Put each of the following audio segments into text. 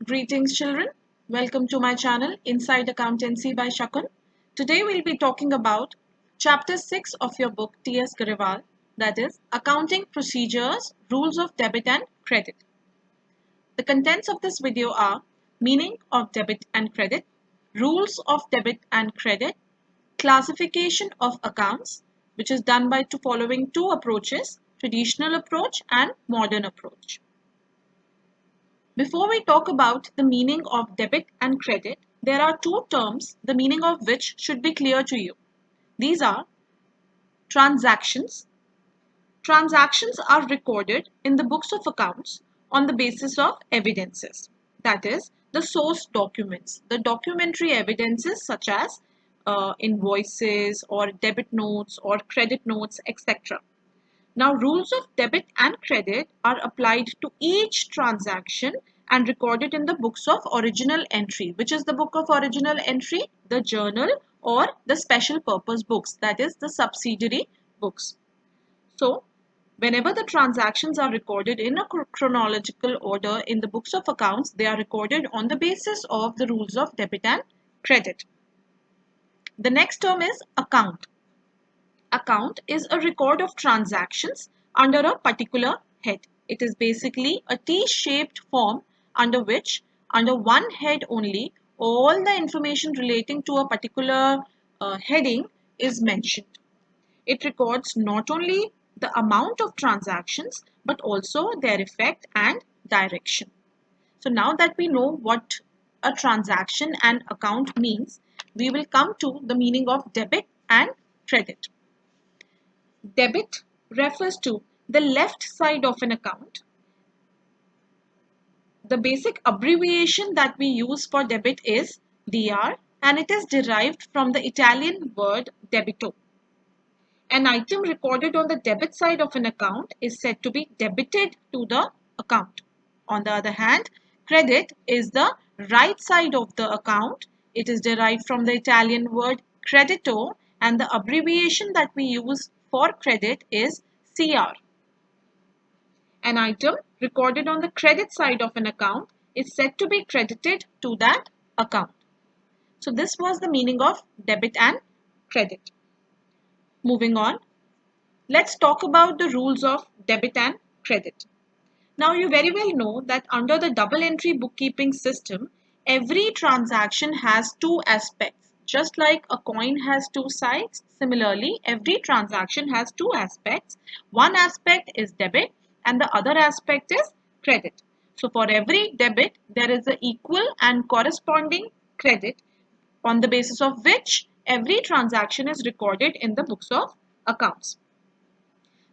Greetings, children. Welcome to my channel, Inside Accountancy by Shakun. Today we'll be talking about Chapter 6 of your book, T.S. Garewal, that is, Accounting Procedures, Rules of Debit and Credit. The contents of this video are meaning of debit and credit, rules of debit and credit, classification of accounts, which is done by following two approaches, traditional approach and modern approach. Before we talk about the meaning of debit and credit, there are two terms, the meaning of which should be clear to you. These are transactions. Transactions are recorded in the books of accounts on the basis of evidences, that is, the source documents, the documentary evidences such as invoices or debit notes or credit notes, etc. Now, rules of debit and credit are applied to each transaction and recorded in the books of original entry. Which is the book of original entry? The journal or the special purpose books, that is the subsidiary books. So, whenever the transactions are recorded in a chronological order in the books of accounts, they are recorded on the basis of the rules of debit and credit. The next term is account. Account is a record of transactions under a particular head. It is basically a T-shaped form under which, under one head only, all the information relating to a particular heading is mentioned. It records not only the amount of transactions but also their effect and direction. So now that we know what a transaction and account means, we will come to the meaning of debit and credit. Debit refers to the left side of an account. The basic abbreviation that we use for debit is DR, and it is derived from the Italian word debito. An item recorded on the debit side of an account is said to be debited to the account. On the other hand, credit is the right side of the account. It is derived from the Italian word credito, and the abbreviation that we use for credit is CR. An item recorded on the credit side of an account is said to be credited to that account. So this was the meaning of debit and credit. Moving on, let's talk about the rules of debit and credit. Now you very well know that under the double entry bookkeeping system, every transaction has two aspects. Just like a coin has two sides, similarly, every transaction has two aspects. One aspect is debit and the other aspect is credit. So for every debit, there is an equal and corresponding credit on the basis of which every transaction is recorded in the books of accounts.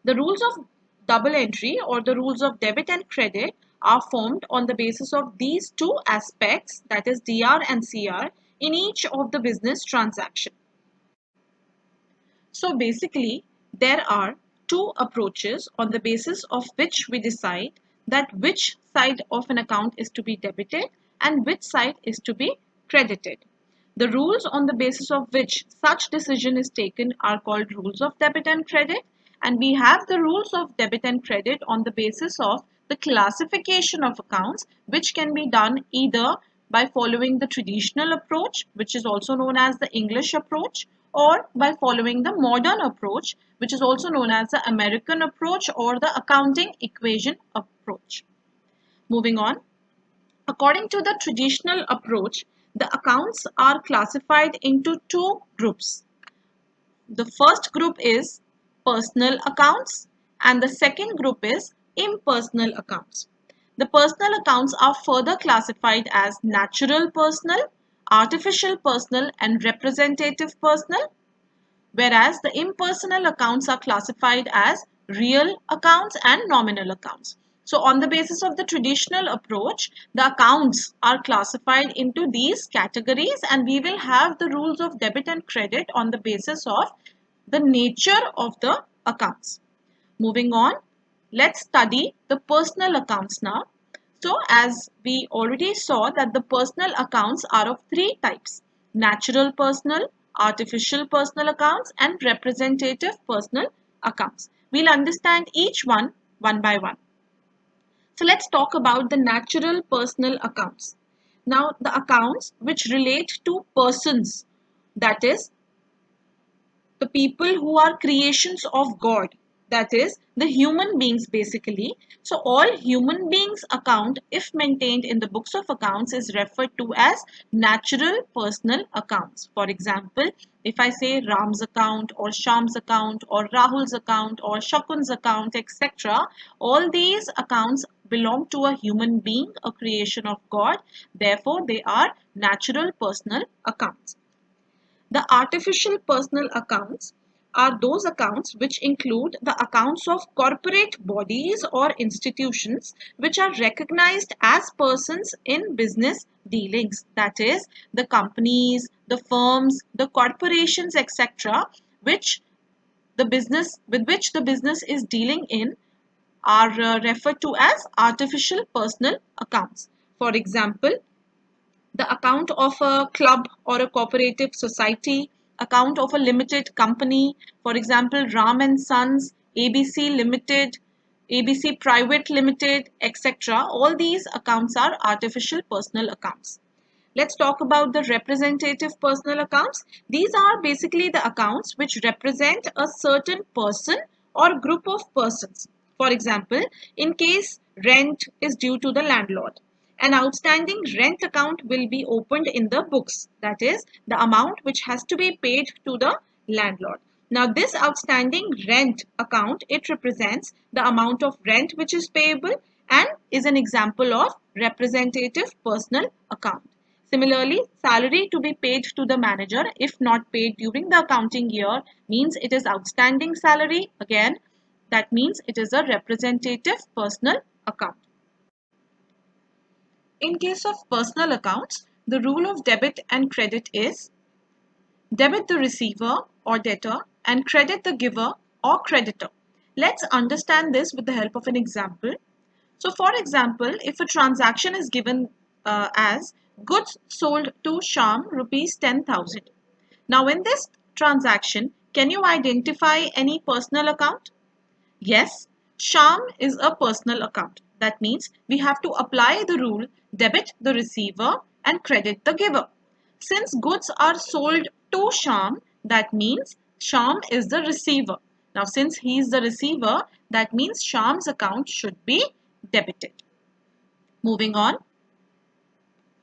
The rules of double entry or the rules of debit and credit are formed on the basis of these two aspects, that is DR and CR, in each of the business transaction. So basically, there are two approaches on the basis of which we decide that which side of an account is to be debited and which side is to be credited. The rules on the basis of which such decision is taken are called rules of debit and credit, and we have the rules of debit and credit on the basis of the classification of accounts, which can be done either by following the traditional approach, which is also known as the English approach, or by following the modern approach, which is also known as the American approach or the accounting equation approach. Moving on, according to the traditional approach, the accounts are classified into two groups. The first group is personal accounts and the second group is impersonal accounts. The personal accounts are further classified as natural personal, artificial personal and representative personal, whereas the impersonal accounts are classified as real accounts and nominal accounts. So on the basis of the traditional approach, the accounts are classified into these categories and we will have the rules of debit and credit on the basis of the nature of the accounts. Moving on, let's study the personal accounts now. So as we already saw that the personal accounts are of three types: natural personal, artificial personal accounts and representative personal accounts. We'll understand each one by one. So let's talk about the natural personal accounts. Now, the accounts which relate to persons, that is, the people who are creations of God, that is, the human beings basically. So, all human beings' account, if maintained in the books of accounts, is referred to as natural personal accounts. For example, if I say Ram's account or Sham's account or Rahul's account or Shakun's account, etc., all these accounts belong to a human being, a creation of God. Therefore, they are natural personal accounts. The artificial personal accounts are those accounts which include the accounts of corporate bodies or institutions which are recognized as persons in business dealings. That is, the companies, the firms, the corporations, etc., which the business with which the business is dealing in are referred to as artificial personal accounts. For example, the account of a club or a cooperative society, account of a limited company, for example, Ram and Sons, ABC Limited, ABC Private Limited, etc. All these accounts are artificial personal accounts. Let's talk about the representative personal accounts. These are basically the accounts which represent a certain person or group of persons. For example, in case rent is due to the landlord, an outstanding rent account will be opened in the books. That is, the amount which has to be paid to the landlord. Now, this outstanding rent account, it represents the amount of rent which is payable and is an example of representative personal account. Similarly, salary to be paid to the manager if not paid during the accounting year means it is outstanding salary. Again, that means it is a representative personal account. In case of personal accounts, the rule of debit and credit is debit the receiver or debtor and credit the giver or creditor. Let's understand this with the help of an example. So, for example, if a transaction is given as goods sold to Sham rupees 10,000. Now, in this transaction, can you identify any personal account? Yes, Sham is a personal account. That means we have to apply the rule debit the receiver and credit the giver. Since goods are sold to Sham, that means Sham is the receiver. Now, since he is the receiver, that means Sham's account should be debited. Moving on.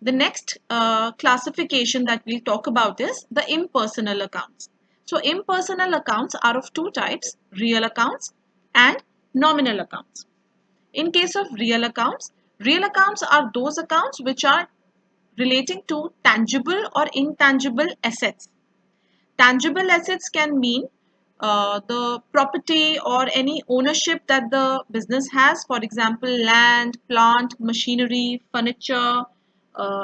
The next classification that we'll talk about is the impersonal accounts. So impersonal accounts are of two types, real accounts and nominal accounts. In case of real accounts are those accounts which are relating to tangible or intangible assets. Tangible assets can mean the property or any ownership that the business has, for example, land, plant, machinery, furniture,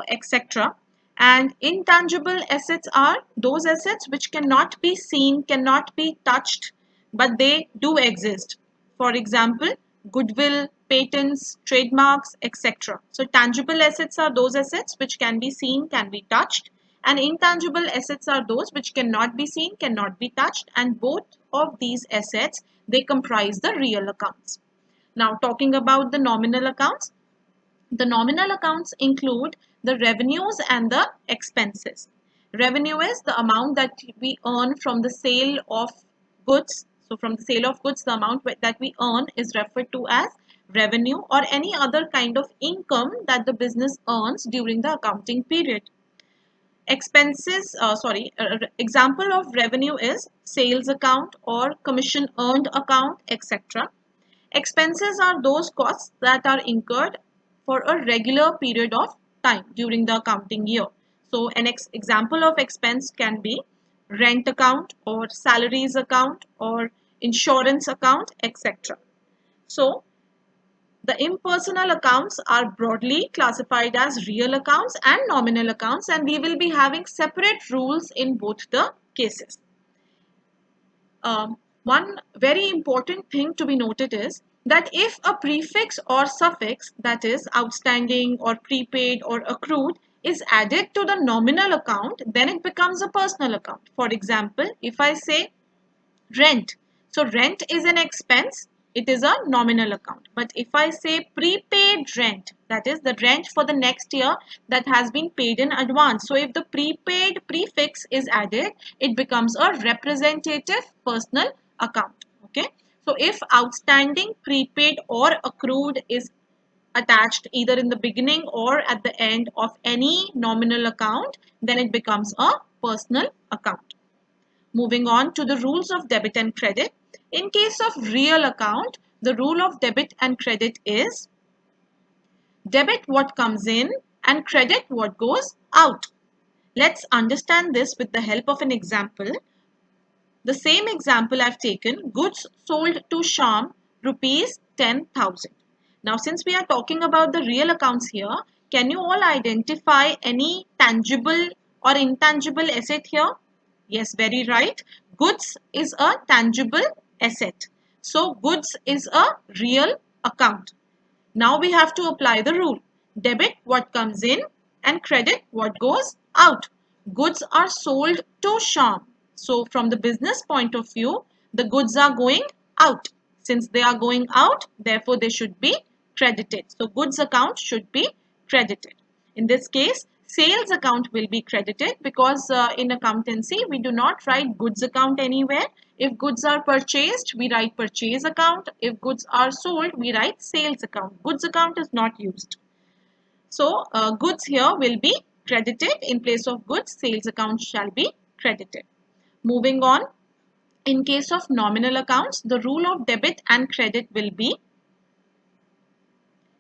etc. And intangible assets are those assets which cannot be seen, cannot be touched, but they do exist. For example, goodwill, patents, trademarks, etc. So tangible assets are those assets which can be seen, can be touched, and intangible assets are those which cannot be seen, cannot be touched, and both of these assets, they comprise the real accounts. Now, talking about the nominal accounts include the revenues and the expenses. Revenue is the amount that we earn from the sale of goods. So from the sale of goods, the amount that we earn is referred to as revenue, or any other kind of income that the business earns during the accounting period. Example of revenue is sales account or commission earned account, etc. Expenses are those costs that are incurred for a regular period of time during the accounting year. So an example of expense can be rent account or salaries account or insurance account, etc. So the impersonal accounts are broadly classified as real accounts and nominal accounts, and we will be having separate rules in both the cases. One very important thing to be noted is that if a prefix or suffix, that is outstanding or prepaid or accrued, is added to the nominal account, then it becomes a personal account. For example, if I say rent, so rent is an expense it is a nominal account. But if I say prepaid rent, that is the rent for the next year that has been paid in advance. So if the prepaid prefix is added, it becomes a representative personal account. Okay. So if outstanding, prepaid or accrued is attached either in the beginning or at the end of any nominal account, then it becomes a personal account. Moving on to the rules of debit and credit. In case of real account, the rule of debit and credit is debit what comes in and credit what goes out. Let's understand this with the help of an example. The same example I've taken, goods sold to Sham, rupees 10,000. Now, since we are talking about the real accounts here, can you all identify any tangible or intangible asset here? Yes, very right. Goods is a tangible asset. So, goods is a real account. Now we have to apply the rule. Debit what comes in and credit what goes out. Goods are sold to Sham. So from the business point of view, the goods are going out. Since they are going out, therefore they should be credited. So goods account should be credited. In this case, sales account will be credited because in accountancy, we do not write goods account anywhere. If goods are purchased, we write purchase account. If goods are sold, we write sales account. Goods account is not used. So goods here will be credited. In place of goods, sales account shall be credited. Moving on, in case of nominal accounts, the rule of debit and credit will be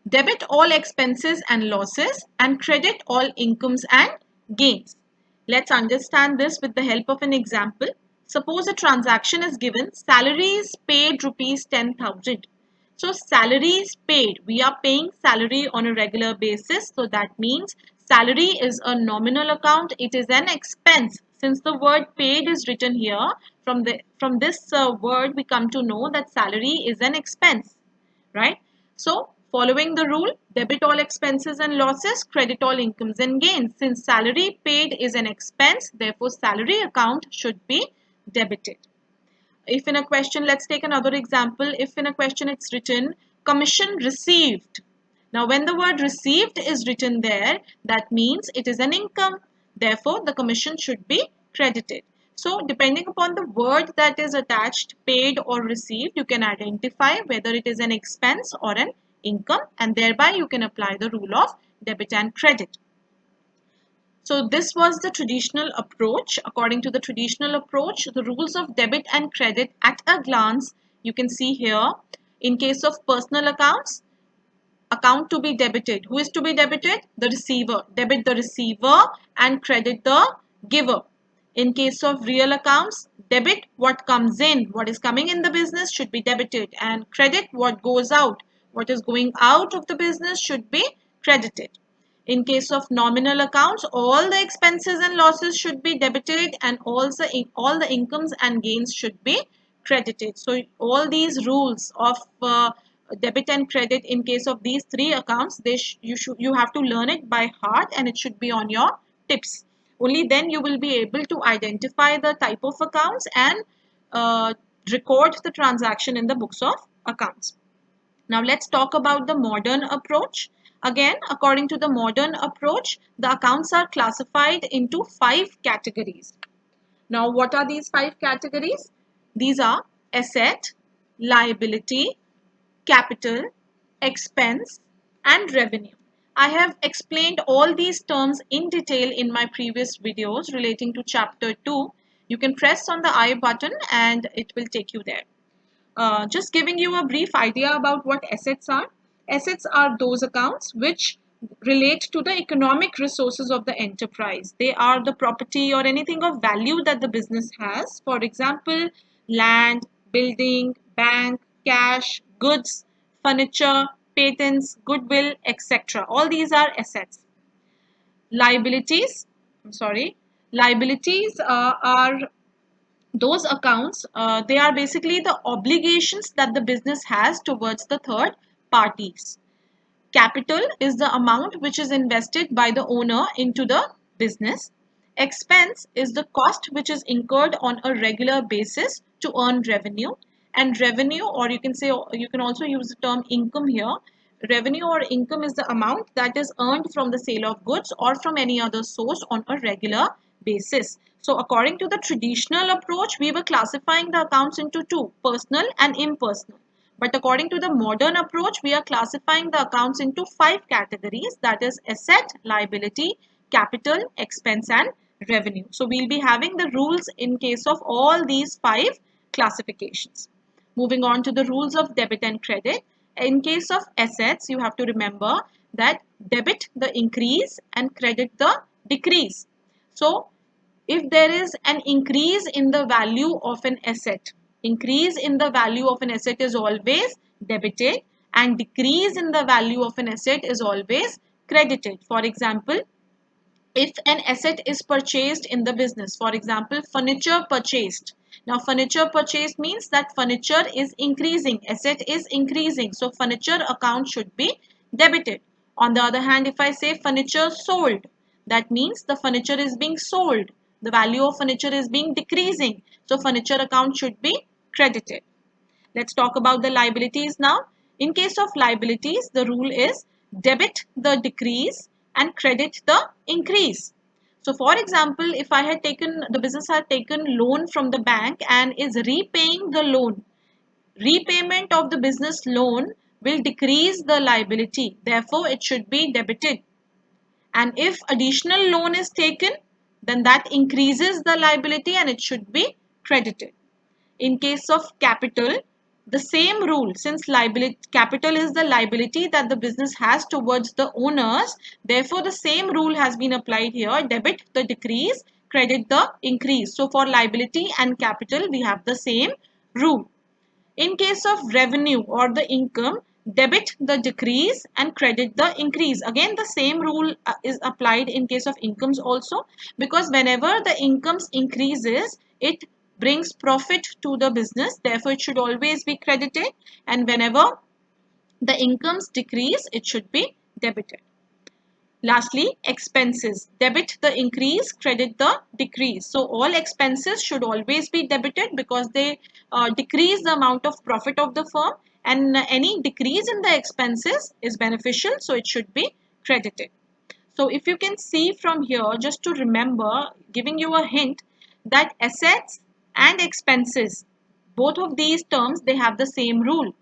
debit all expenses and losses and credit all incomes and gains. Let's understand this with the help of an example. Suppose a transaction is given, salaries paid rupees 10,000. So salaries paid, we are paying salary on a regular basis. So that means salary is a nominal account. It is an expense. Since the word paid is written here, from this word we come to know that salary is an expense, right? So following the rule, debit all expenses and losses, credit all incomes and gains. Since salary paid is an expense, therefore salary account should be debited. If in a question, let's take another example. If in a question it's written commission received. Now when the word received is written there, that means it is an income. Therefore the commission should be credited. So depending upon the word that is attached, paid or received, you can identify whether it is an expense or an income, and thereby you can apply the rule of debit and credit. So this was the traditional approach. According to the traditional approach, the rules of debit and credit at a glance, you can see here. In case of personal accounts, account to be debited. Who is to be debited? The receiver. Debit the receiver and credit the giver. In case of real accounts, debit what comes in. What is coming in the business should be debited, and credit what goes out. What is going out of the business should be credited. In case of nominal accounts, all the expenses and losses should be debited, and also all the incomes and gains should be credited. So all these rules of debit and credit in case of these three accounts, you have to learn it by heart, and it should be on your tips. Only then you will be able to identify the type of accounts and record the transaction in the books of accounts. Now let's talk about the modern approach. Again, according to the modern approach, the accounts are classified into 5 categories. Now what are these 5 categories? These are asset, liability, capital, expense, and revenue. I have explained all these terms in detail in my previous videos relating to chapter 2. You can press on the I button and it will take you there. Just giving you a brief idea about what assets are. Assets are those accounts which relate to the economic resources of the enterprise. They are the property or anything of value that the business has. For example, land, building, bank, cash, goods, furniture, patents, goodwill, etc. All these are assets. Liabilities, liabilities are those accounts, they are basically the obligations that the business has towards the third parties. Capital is the amount which is invested by the owner into the business. Expense is the cost which is incurred on a regular basis to earn revenue. And revenue, or you can say, you can also use the term income here. Revenue or income is the amount that is earned from the sale of goods or from any other source on a regular basis. So according to the traditional approach, we were classifying the accounts into two, personal and impersonal. But according to the modern approach, we are classifying the accounts into five categories, that is asset, liability, capital, expense and revenue. So we'll be having the rules in case of all these five classifications. Moving on to the rules of debit and credit. In case of assets, you have to remember that debit the increase and credit the decrease. So if there is an increase in the value of an asset, increase in the value of an asset is always debited, and decrease in the value of an asset is always credited. For example, if an asset is purchased in the business, for example, furniture purchased. Now furniture purchased means that furniture is increasing, asset is increasing, so furniture account should be debited. On the other hand, if I say furniture sold, that means the furniture is being sold, the value of furniture is being decreasing, so furniture account should be credited. Let's talk about the liabilities now. In case of liabilities, the rule is debit the decrease and credit the increase. So for example, if the business had taken loan from the bank and is repaying the loan, repayment of the business loan will decrease the liability. Therefore, it should be debited. And if additional loan is taken, then that increases the liability and it should be credited. In case of capital, the same rule, since liability capital is the liability that the business has towards the owners, therefore the same rule has been applied here, debit the decrease, credit the increase. So for liability and capital, we have the same rule. In case of revenue or the income, debit the decrease and credit the increase. Again, the same rule is applied in case of incomes also, because whenever the incomes increases, it brings profit to the business. Therefore, it should always be credited. And whenever the incomes decrease, it should be debited. Lastly, expenses. Debit the increase, credit the decrease. So all expenses should always be debited because they decrease the amount of profit of the firm, and any decrease in the expenses is beneficial, so it should be credited. So if you can see from here, just to remember, giving you a hint that assets and expenses, both of these terms, they have the same rule.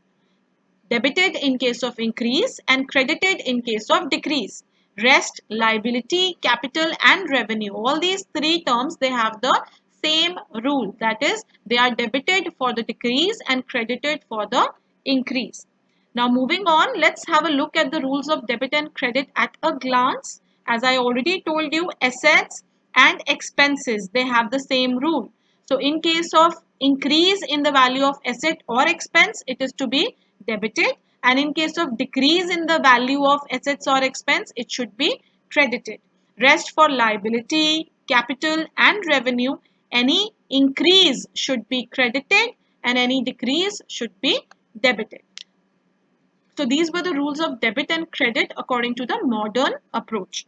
Debited in case of increase and credited in case of decrease. Rest, liability, capital and revenue, all these three terms, they have the same rule, that is they are debited for the decrease and credited for the increase. Now moving on, let's have a look at the rules of debit and credit at a glance. As I already told you, assets and expenses, they have the same rule. So in case of increase in the value of asset or expense, it is to be debited, and in case of decrease in the value of assets or expense, it should be credited. Rest for liability, capital and revenue, any increase should be credited and any decrease should be debited. So these were the rules of debit and credit according to the modern approach.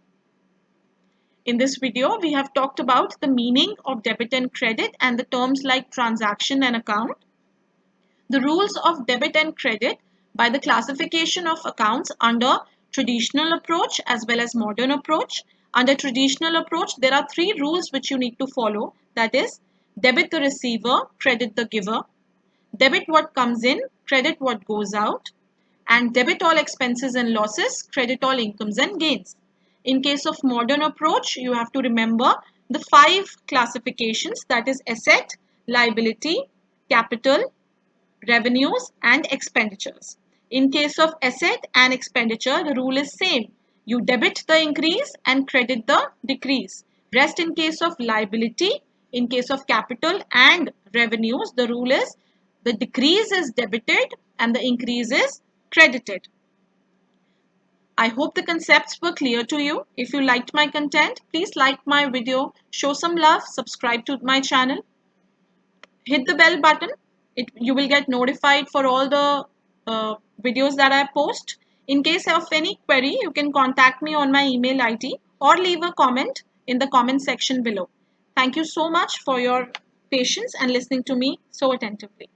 In this video, we have talked about the meaning of debit and credit and the terms like transaction and account. The rules of debit and credit by the classification of accounts under traditional approach as well as modern approach. Under traditional approach, there are three rules which you need to follow. That is, debit the receiver, credit the giver. Debit what comes in, credit what goes out. And debit all expenses and losses, credit all incomes and gains. In case of modern approach, you have to remember the five classifications, that is asset, liability, capital, revenues and expenditures. In case of asset and expenditure, the rule is same. You debit the increase and credit the decrease. Rest in case of liability. In case of capital and revenues, the rule is the decrease is debited and the increase is credited. I hope the concepts were clear to you. If you liked my content, please like my video, show some love, subscribe to my channel, hit the bell button. You will get notified for all the videos that I post. In case of any query, you can contact me on my email ID or leave a comment in the comment section below. Thank you so much for your patience and listening to me so attentively.